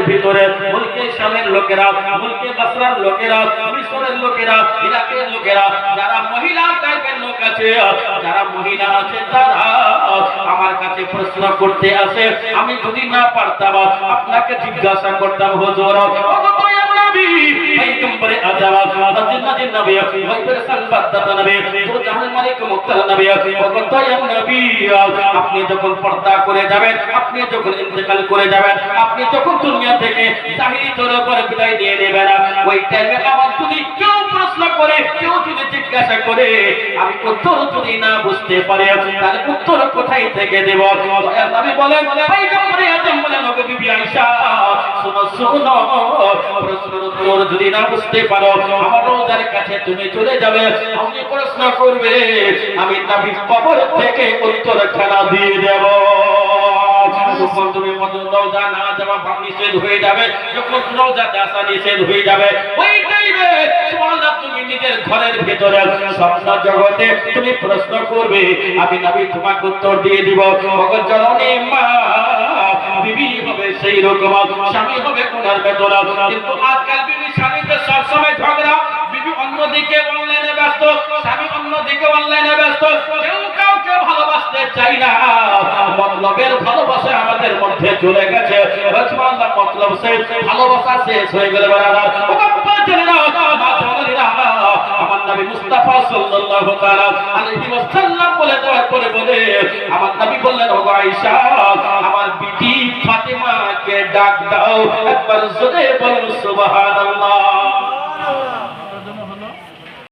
ভিতরে মুলকে শামের লোকেরা, মুলকে বাসরার লোকেরা, মিশরের লোকেরা, ইরাকের লোকেরা, যারা মহিলা টাইপের লোক আছে, যারা মহিলা আছে, তারা আমার কাছে প্রশ্ন করতে আসে। আমি যদি না পারতাম আপনাকে জিজ্ঞাসা করতাম, হুজুর पैगंबरे आजम जिन्नातिन नबी वहीपर संबद्धता नबी तो জাহান মালিক মুক্তার নবী ওগতয়াম নবী আপনি যখন পর্দা করে যাবেন, আপনি যখন ইন্তেকাল করে যাবেন, আপনি যখন দুনিয়া থেকে জাহিরি তৌরের উপর বিদায় দিয়ে নেবেন, ওই টাইমে আমার যদি কেউ প্রশ্ন করে, কেউ যদি জিজ্ঞাসা করে, আমি উত্তর যদি না বুঝতে পারি তাহলে উত্তর কোথায় থেকে দেব? দয়ার নবী বলেন, পয়গম্বরে আজম বলেন, ওগো বিবি আয়েশা শুনো শুনো, প্রশ্নের উত্তর যদি না বুঝতে পারো আমার রওজার কাছে তুমি চলে যাবে, আমি প্রশ্ন করবে, আমি নবীর কবর থেকে উত্তর খানা দিয়ে দেব। যখন তুমি রওজা না যাওয়া নিষেধ হয়ে যাবে, যখন রওজাতে আসা নিষেধ হয়ে যাবে, ওই টাইমে সুবহানাল্লাহ তুমি নিজের ঘরের ভিতরে স্বপ্ন জগতে তুমি প্রশ্ন করবে, আমি নবী তোমাকে উত্তর দিয়ে দিব। ওগো জননী মা, বিবি হবে সেই রকম, স্বামী হবে কোনার ভেতরে, কিন্তু আজকাল বিবি স্বামীতে সব সময় ঝগড়া, বিবি অন্যদিকে অনলাইনে ব্যস্ত, স্বামী অন্যদিকে অনলাইনে ব্যস্ত, কেউ কাউকে ভালোবাসতে চাই না। মতলবের ভালোবাসা আমাদের মধ্যে চলে গেছে, সুবহানাল্লাহ, মতলব শেষ, ভালোবাসা শেষ হয়ে গেল। আমার নবী মুস্তাফা সাল্লাল্লাহু তাআলা আলাইহি ওয়াসাল্লাম বলে দেওয়ার পরে বলে আমার নবী বললেন, ওগো আয়েশা, আমার বিটি ফাতেমাকে ডাক দাও, একবার জোরে বলুন সুবহানাল্লাহ।